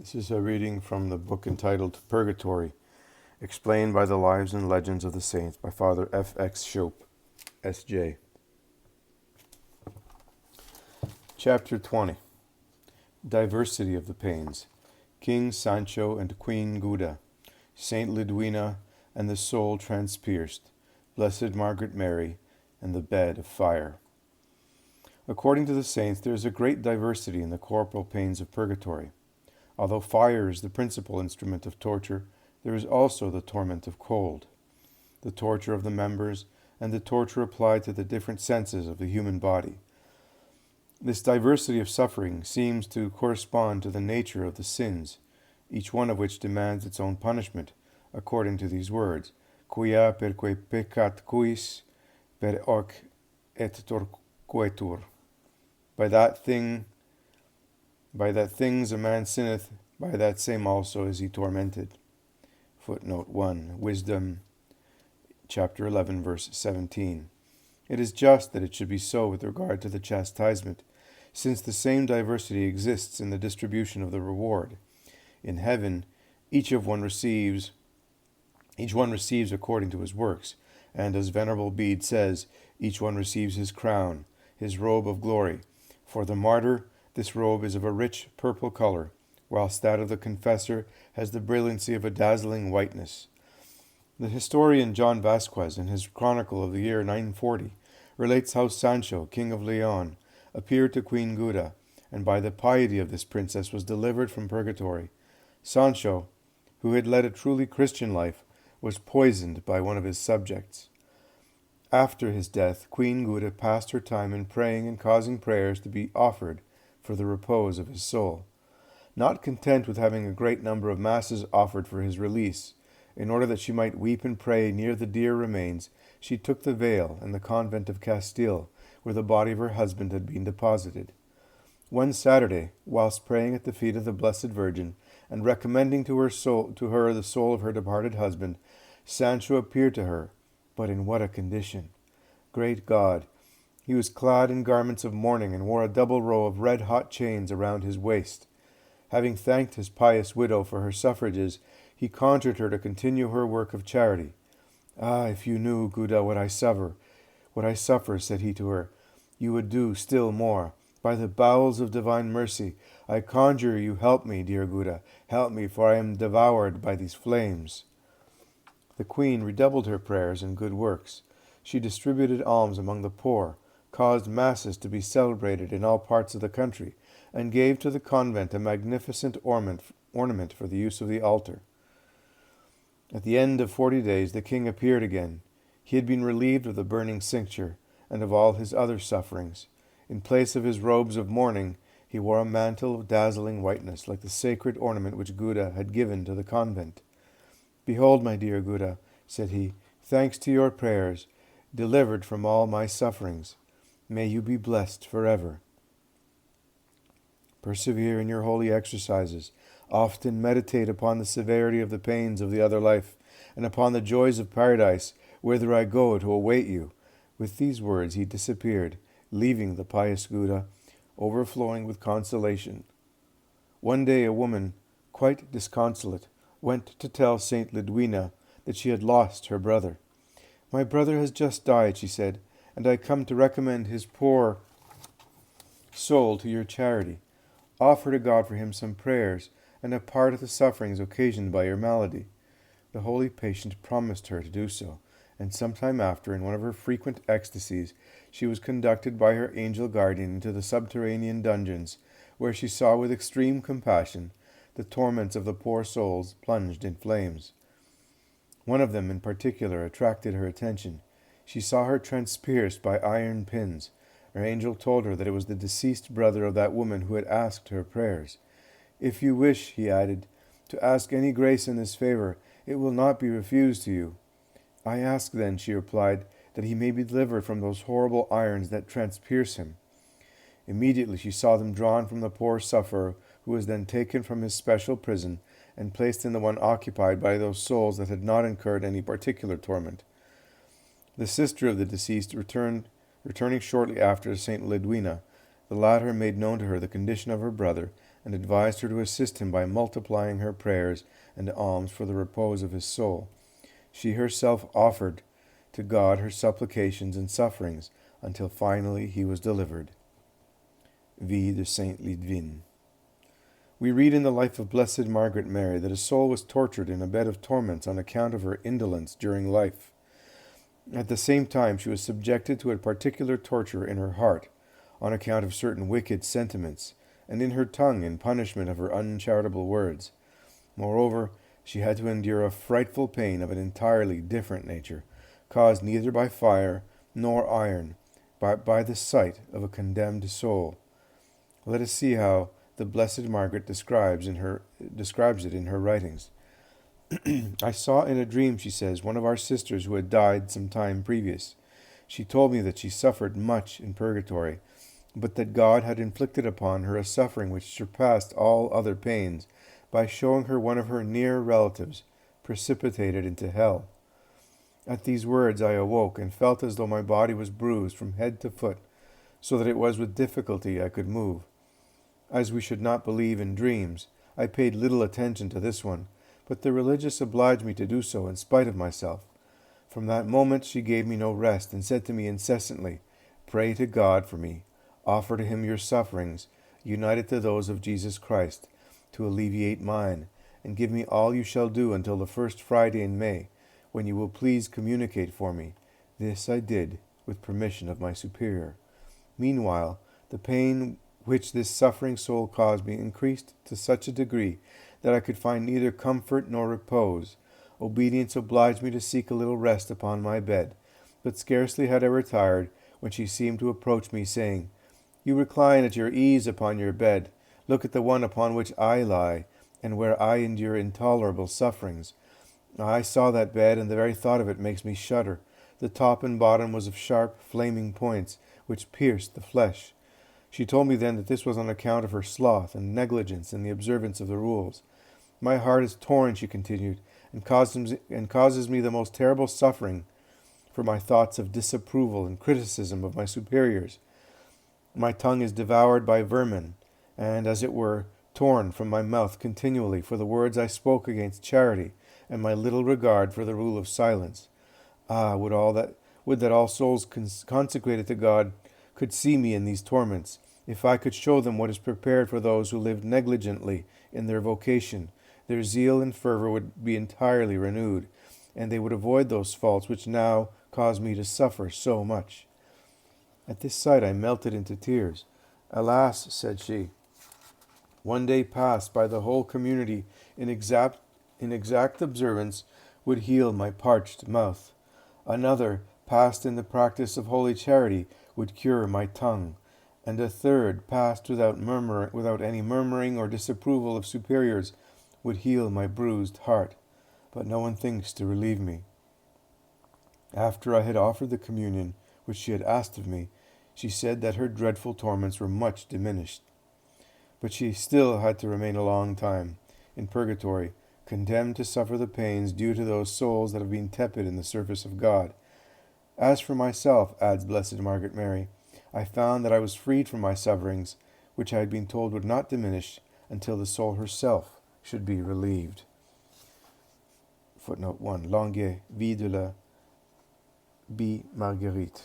This is a reading from the book entitled Purgatory, explained by the Lives and Legends of the Saints by Father F. X. Shope, S.J. Chapter 20. Diversity of the Pains. King Sancho and Queen Guda, Saint Lidwina and the soul transpierced, Blessed Margaret Mary, and the bed of fire. According to the saints, there is a great diversity in the corporal pains of purgatory. Although fire is the principal instrument of torture, there is also the torment of cold, the torture of the members, and the torture applied to the different senses of the human body. This diversity of suffering seems to correspond to the nature of the sins, each one of which demands its own punishment, according to these words, quia perque peccat quis per hoc et torquetur. By that things a man sinneth, by that same also is he tormented. Footnote 1. Wisdom, chapter 11, verse 17. It is just that it should be so with regard to the chastisement, since the same diversity exists in the distribution of the reward. In heaven, each one receives according to his works, and as Venerable Bede says, each one receives his crown, his robe of glory. For the martyr, this robe is of a rich purple color, whilst that of the confessor has the brilliancy of a dazzling whiteness. The historian John Vasquez, in his chronicle of the year 940, relates how Sancho, king of Leon, appeared to Queen Guda, and by the piety of this princess was delivered from purgatory. Sancho, who had led a truly Christian life, was poisoned by one of his subjects. After his death, Queen Guda passed her time in praying and causing prayers to be offered for the repose of his soul. Not content with having a great number of masses offered for his release, in order that she might weep and pray near the dear remains, she took the veil in the convent of Castile, where the body of her husband had been deposited. One Saturday, whilst praying at the feet of the Blessed Virgin, and recommending to her the soul of her departed husband, Sancho appeared to her, but in what a condition! Great God! He was clad in garments of mourning, and wore a double row of red-hot chains around his waist. Having thanked his pious widow for her suffrages, he conjured her to continue her work of charity. "Ah, if you knew, Guda, what I suffer," said he to her, "you would do still more. By the bowels of divine mercy, I conjure you, help me, dear Guda, help me, for I am devoured by these flames." The queen redoubled her prayers and good works. She distributed alms among the poor, caused masses to be celebrated in all parts of the country, and gave to the convent a magnificent ornament for the use of the altar. At the end of 40 days the king appeared again. He had been relieved of the burning cincture, and of all his other sufferings. In place of his robes of mourning, he wore a mantle of dazzling whiteness, like the sacred ornament which Guda had given to the convent. "Behold, my dear Guda," said he, "thanks to your prayers, delivered from all my sufferings. May you be blessed forever. Persevere in your holy exercises. Often meditate upon the severity of the pains of the other life, and upon the joys of paradise, whither I go to await you." With these words he disappeared, leaving the pious Guda overflowing with consolation. One day a woman, quite disconsolate, went to tell Saint Lidwina that she had lost her brother. "My brother has just died," she said, "and I come to recommend his poor soul to your charity. Offer to God for him some prayers, and a part of the sufferings occasioned by your malady." The holy patient promised her to do so, and some time after, in one of her frequent ecstasies, she was conducted by her angel guardian into the subterranean dungeons, where she saw with extreme compassion the torments of the poor souls plunged in flames. One of them in particular attracted her attention. She saw her transpierced by iron pins. Her angel told her that it was the deceased brother of that woman who had asked her prayers. "If you wish," he added, "to ask any grace in this favor, it will not be refused to you." "I ask then," she replied, "that he may be delivered from those horrible irons that transpierce him." Immediately she saw them drawn from the poor sufferer, who was then taken from his special prison and placed in the one occupied by those souls that had not incurred any particular torment. The sister of the deceased returning shortly after to St. Lidwina, the latter made known to her the condition of her brother, and advised her to assist him by multiplying her prayers and alms for the repose of his soul. She herself offered to God her supplications and sufferings until finally he was delivered. Vie de Sainte Lidwine. We read in the life of Blessed Margaret Mary that a soul was tortured in a bed of torments on account of her indolence during life. At the same time, she was subjected to a particular torture in her heart, on account of certain wicked sentiments, and in her tongue in punishment of her uncharitable words. Moreover, she had to endure a frightful pain of an entirely different nature, caused neither by fire nor iron, but by the sight of a condemned soul. Let us see how the Blessed Margaret describes it in her writings. I saw in a dream, she says, one of our sisters who had died some time previous. She told me that she suffered much in purgatory, but that God had inflicted upon her a suffering which surpassed all other pains, by showing her one of her near relatives precipitated into hell. At these words I awoke and felt as though my body was bruised from head to foot, so that it was with difficulty I could move. As we should not believe in dreams, I paid little attention to this one, but the religious obliged me to do so in spite of myself. From that moment she gave me no rest, and said to me incessantly, "Pray to God for me. Offer to him your sufferings, united to those of Jesus Christ, to alleviate mine, and give me all you shall do until the first Friday in May, when you will please communicate for me." This I did, with permission of my superior. Meanwhile, the pain which this suffering soul caused me increased to such a degree that I could find neither comfort nor repose. Obedience obliged me to seek a little rest upon my bed, but scarcely had I retired when she seemed to approach me, saying, "You recline at your ease upon your bed. Look at the one upon which I lie, and where I endure intolerable sufferings." I saw that bed, and the very thought of it makes me shudder. The top and bottom was of sharp, flaming points, which pierced the flesh. She told me then that this was on account of her sloth and negligence in the observance of the rules. "My heart is torn," she continued, and causes me the most terrible suffering for my thoughts of disapproval and criticism of my superiors. My tongue is devoured by vermin, and, as it were, torn from my mouth continually for the words I spoke against charity and my little regard for the rule of silence. Ah, would that all souls consecrated to God could see me in these torments, if I could show them what is prepared for those who live negligently in their vocation. Their zeal and fervor would be entirely renewed, and they would avoid those faults which now cause me to suffer so much." At this sight I melted into tears. "Alas," said she, "one day passed by the whole community in exact observance would heal my parched mouth. Another, passed in the practice of holy charity, would cure my tongue, and a third, passed without any murmuring or disapproval of superiors, would heal my bruised heart. But no one thinks to relieve me." After I had offered the communion which she had asked of me, she said that her dreadful torments were much diminished. But she still had to remain a long time in purgatory, condemned to suffer the pains due to those souls that have been tepid in the service of God. "As for myself," adds Blessed Margaret Mary, "I found that I was freed from my sufferings, which I had been told would not diminish until the soul herself should be relieved." Footnote 1. Langue, Vie de la B. Marguerite.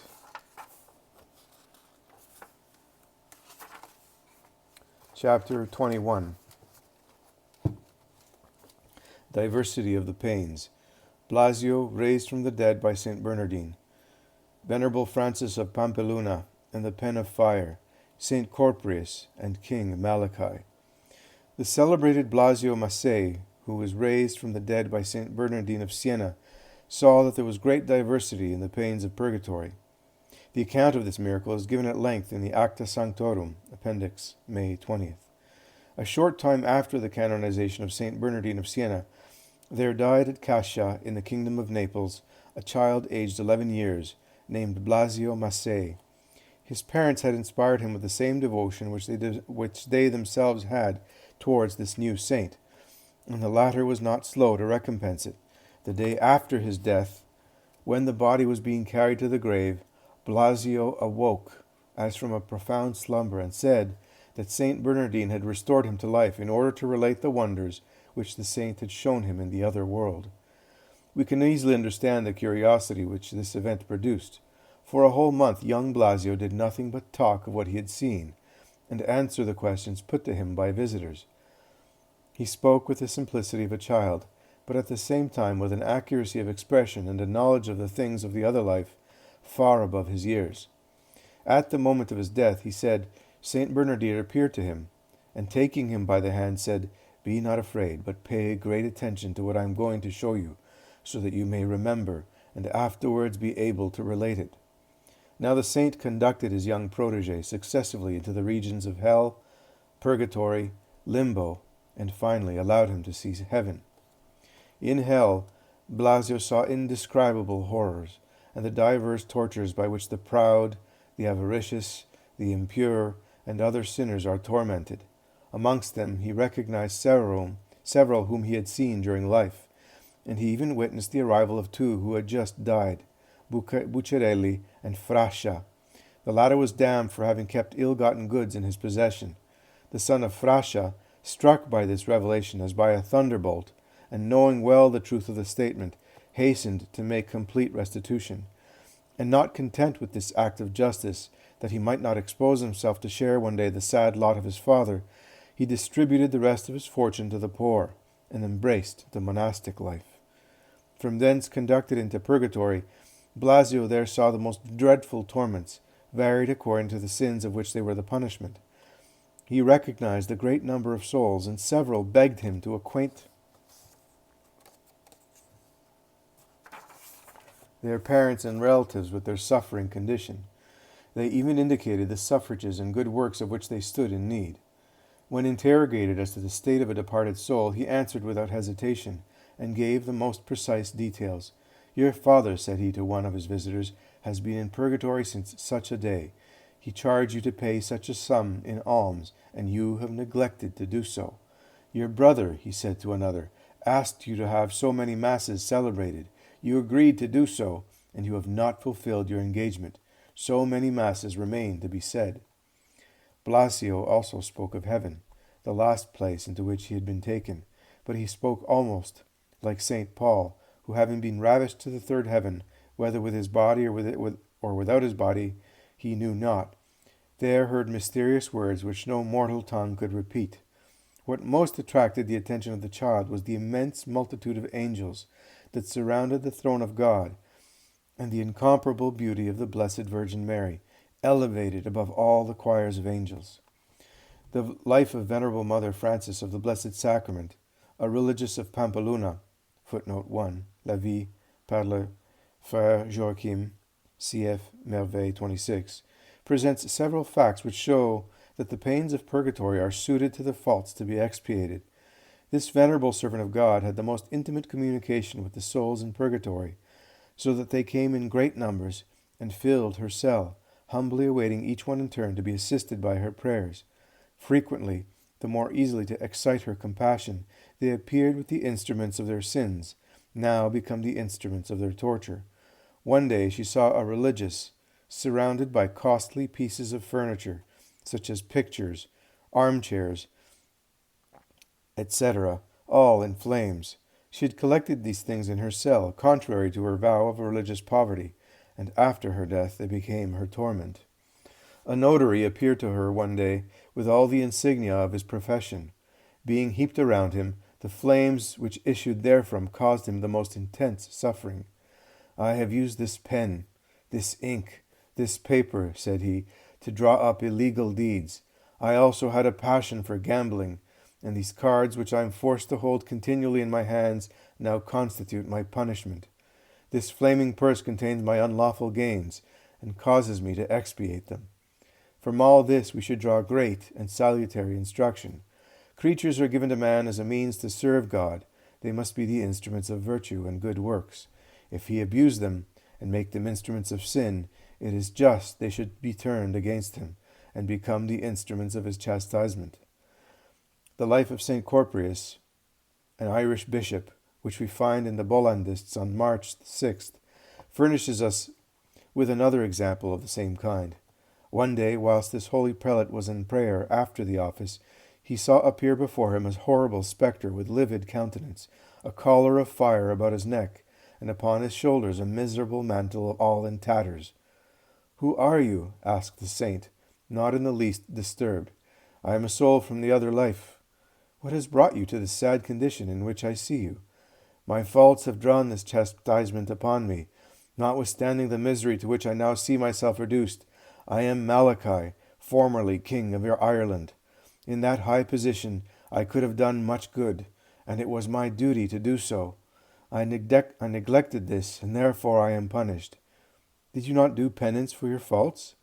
Chapter 21. Diversity of the Pains. Blasio, raised from the dead by St. Bernardine. Venerable Francis of Pampeluna and the Pen of Fire. St. Corporius and King Malachi. The celebrated Blasio Massey, who was raised from the dead by St. Bernardine of Siena, saw that there was great diversity in the pains of purgatory. The account of this miracle is given at length in the Acta Sanctorum, Appendix, May 20th. A short time after the canonization of St. Bernardine of Siena, there died at Cascia, in the kingdom of Naples, a child aged 11 years, named Blasio Massey. His parents had inspired him with the same devotion which they themselves had towards this new saint, and the latter was not slow to recompense it. The day after his death, when the body was being carried to the grave, Blasio awoke as from a profound slumber, and said that Saint Bernardine had restored him to life in order to relate the wonders which the saint had shown him in the other world. We can easily understand the curiosity which this event produced. For a whole month young Blasio did nothing but talk of what he had seen, and answer the questions put to him by visitors. He spoke with the simplicity of a child, but at the same time with an accuracy of expression and a knowledge of the things of the other life far above his years. At the moment of his death, he said, Saint Bernardine appeared to him, and taking him by the hand, said, Be not afraid, but pay great attention to what I am going to show you, so that you may remember, and afterwards be able to relate it. Now the saint conducted his young protege successively into the regions of hell, purgatory, limbo, and finally allowed him to see heaven. In hell, Blasio saw indescribable horrors, and the divers tortures by which the proud, the avaricious, the impure, and other sinners are tormented. Amongst them he recognized several whom he had seen during life, and he even witnessed the arrival of two who had just died, Bucciarelli and Frascia. The latter was damned for having kept ill-gotten goods in his possession. The son of Frascia, struck by this revelation as by a thunderbolt, and knowing well the truth of the statement, hastened to make complete restitution. And not content with this act of justice, that he might not expose himself to share one day the sad lot of his father, he distributed the rest of his fortune to the poor, and embraced the monastic life. From thence conducted into purgatory, Blasio there saw the most dreadful torments, varied according to the sins of which they were the punishment. He recognized a great number of souls, and several begged him to acquaint their parents and relatives with their suffering condition. They even indicated the suffrages and good works of which they stood in need. When interrogated as to the state of a departed soul, he answered without hesitation, and gave the most precise details. Your father, said he to one of his visitors, has been in purgatory since such a day. He charged you to pay such a sum in alms, and you have neglected to do so. Your brother, he said to another, asked you to have so many masses celebrated. You agreed to do so, and you have not fulfilled your engagement. So many masses remain to be said. Blasio also spoke of heaven, the last place into which he had been taken, but he spoke almost like St. Paul, who, having been ravished to the third heaven, whether with his body or without his body, he knew not, there heard mysterious words which no mortal tongue could repeat. What most attracted the attention of the child was the immense multitude of angels that surrounded the throne of God, and the incomparable beauty of the Blessed Virgin Mary, elevated above all the choirs of angels. The life of Venerable Mother Frances of the Blessed Sacrament, a religious of Pampeluna, footnote 1, La Vie par le Frère Joachim, cf. Merveille 26, presents several facts which show that the pains of purgatory are suited to the faults to be expiated. This venerable servant of God had the most intimate communication with the souls in purgatory, so that they came in great numbers and filled her cell, humbly awaiting each one in turn to be assisted by her prayers. Frequently, the more easily to excite her compassion, they appeared with the instruments of their sins, now become the instruments of their torture. One day she saw a religious, surrounded by costly pieces of furniture, such as pictures, armchairs, etc., all in flames. She had collected these things in her cell, contrary to her vow of religious poverty, and after her death they became her torment. A notary appeared to her one day with all the insignia of his profession. Being heaped around him, the flames which issued therefrom caused him the most intense suffering. I have used this pen, this ink, this paper, said he, to draw up illegal deeds. I also had a passion for gambling, and these cards which I am forced to hold continually in my hands now constitute my punishment. This flaming purse contains my unlawful gains, and causes me to expiate them. From all this we should draw great and salutary instruction. Creatures are given to man as a means to serve God. They must be the instruments of virtue and good works. If he abuse them, and make them instruments of sin, it is just they should be turned against him, and become the instruments of his chastisement. The life of St. Corpurius, an Irish bishop, which we find in the Bollandists on March 6th, furnishes us with another example of the same kind. One day, whilst this holy prelate was in prayer after the office, he saw appear before him a horrible spectre with livid countenance, a collar of fire about his neck, and upon his shoulders a miserable mantle all in tatters. "Who are you?" asked the saint, not in the least disturbed. "I am a soul from the other life." "What has brought you to this sad condition in which I see you?" "My faults have drawn this chastisement upon me. Notwithstanding the misery to which I now see myself reduced, I am Malachi, formerly king of your Ireland. In that high position I could have done much good, and it was my duty to do so. I neglected this, and therefore I am punished." "Did you not do penance for your faults?"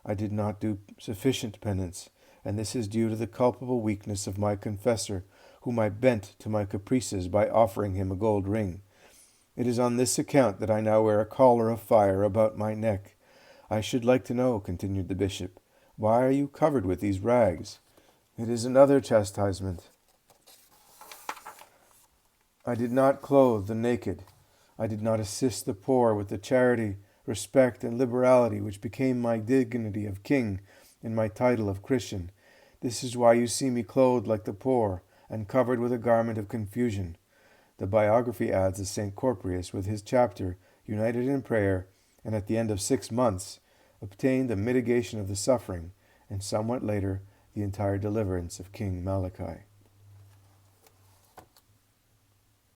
"I did not do sufficient penance, and this is due to the culpable weakness of my confessor, whom I bent to my caprices by offering him a gold ring. It is on this account that I now wear a collar of fire about my neck. I should like to know," continued the bishop, "why are you covered with these rags?" "It is another chastisement. I did not clothe the naked. I did not assist the poor with the charity, respect, and liberality which became my dignity of king and my title of Christian. This is why you see me clothed like the poor and covered with a garment of confusion." The biography adds that St. Corporius, with his chapter, united in prayer, and at the end of 6 months, obtained a mitigation of the suffering, and somewhat later, the entire deliverance of King Malachi.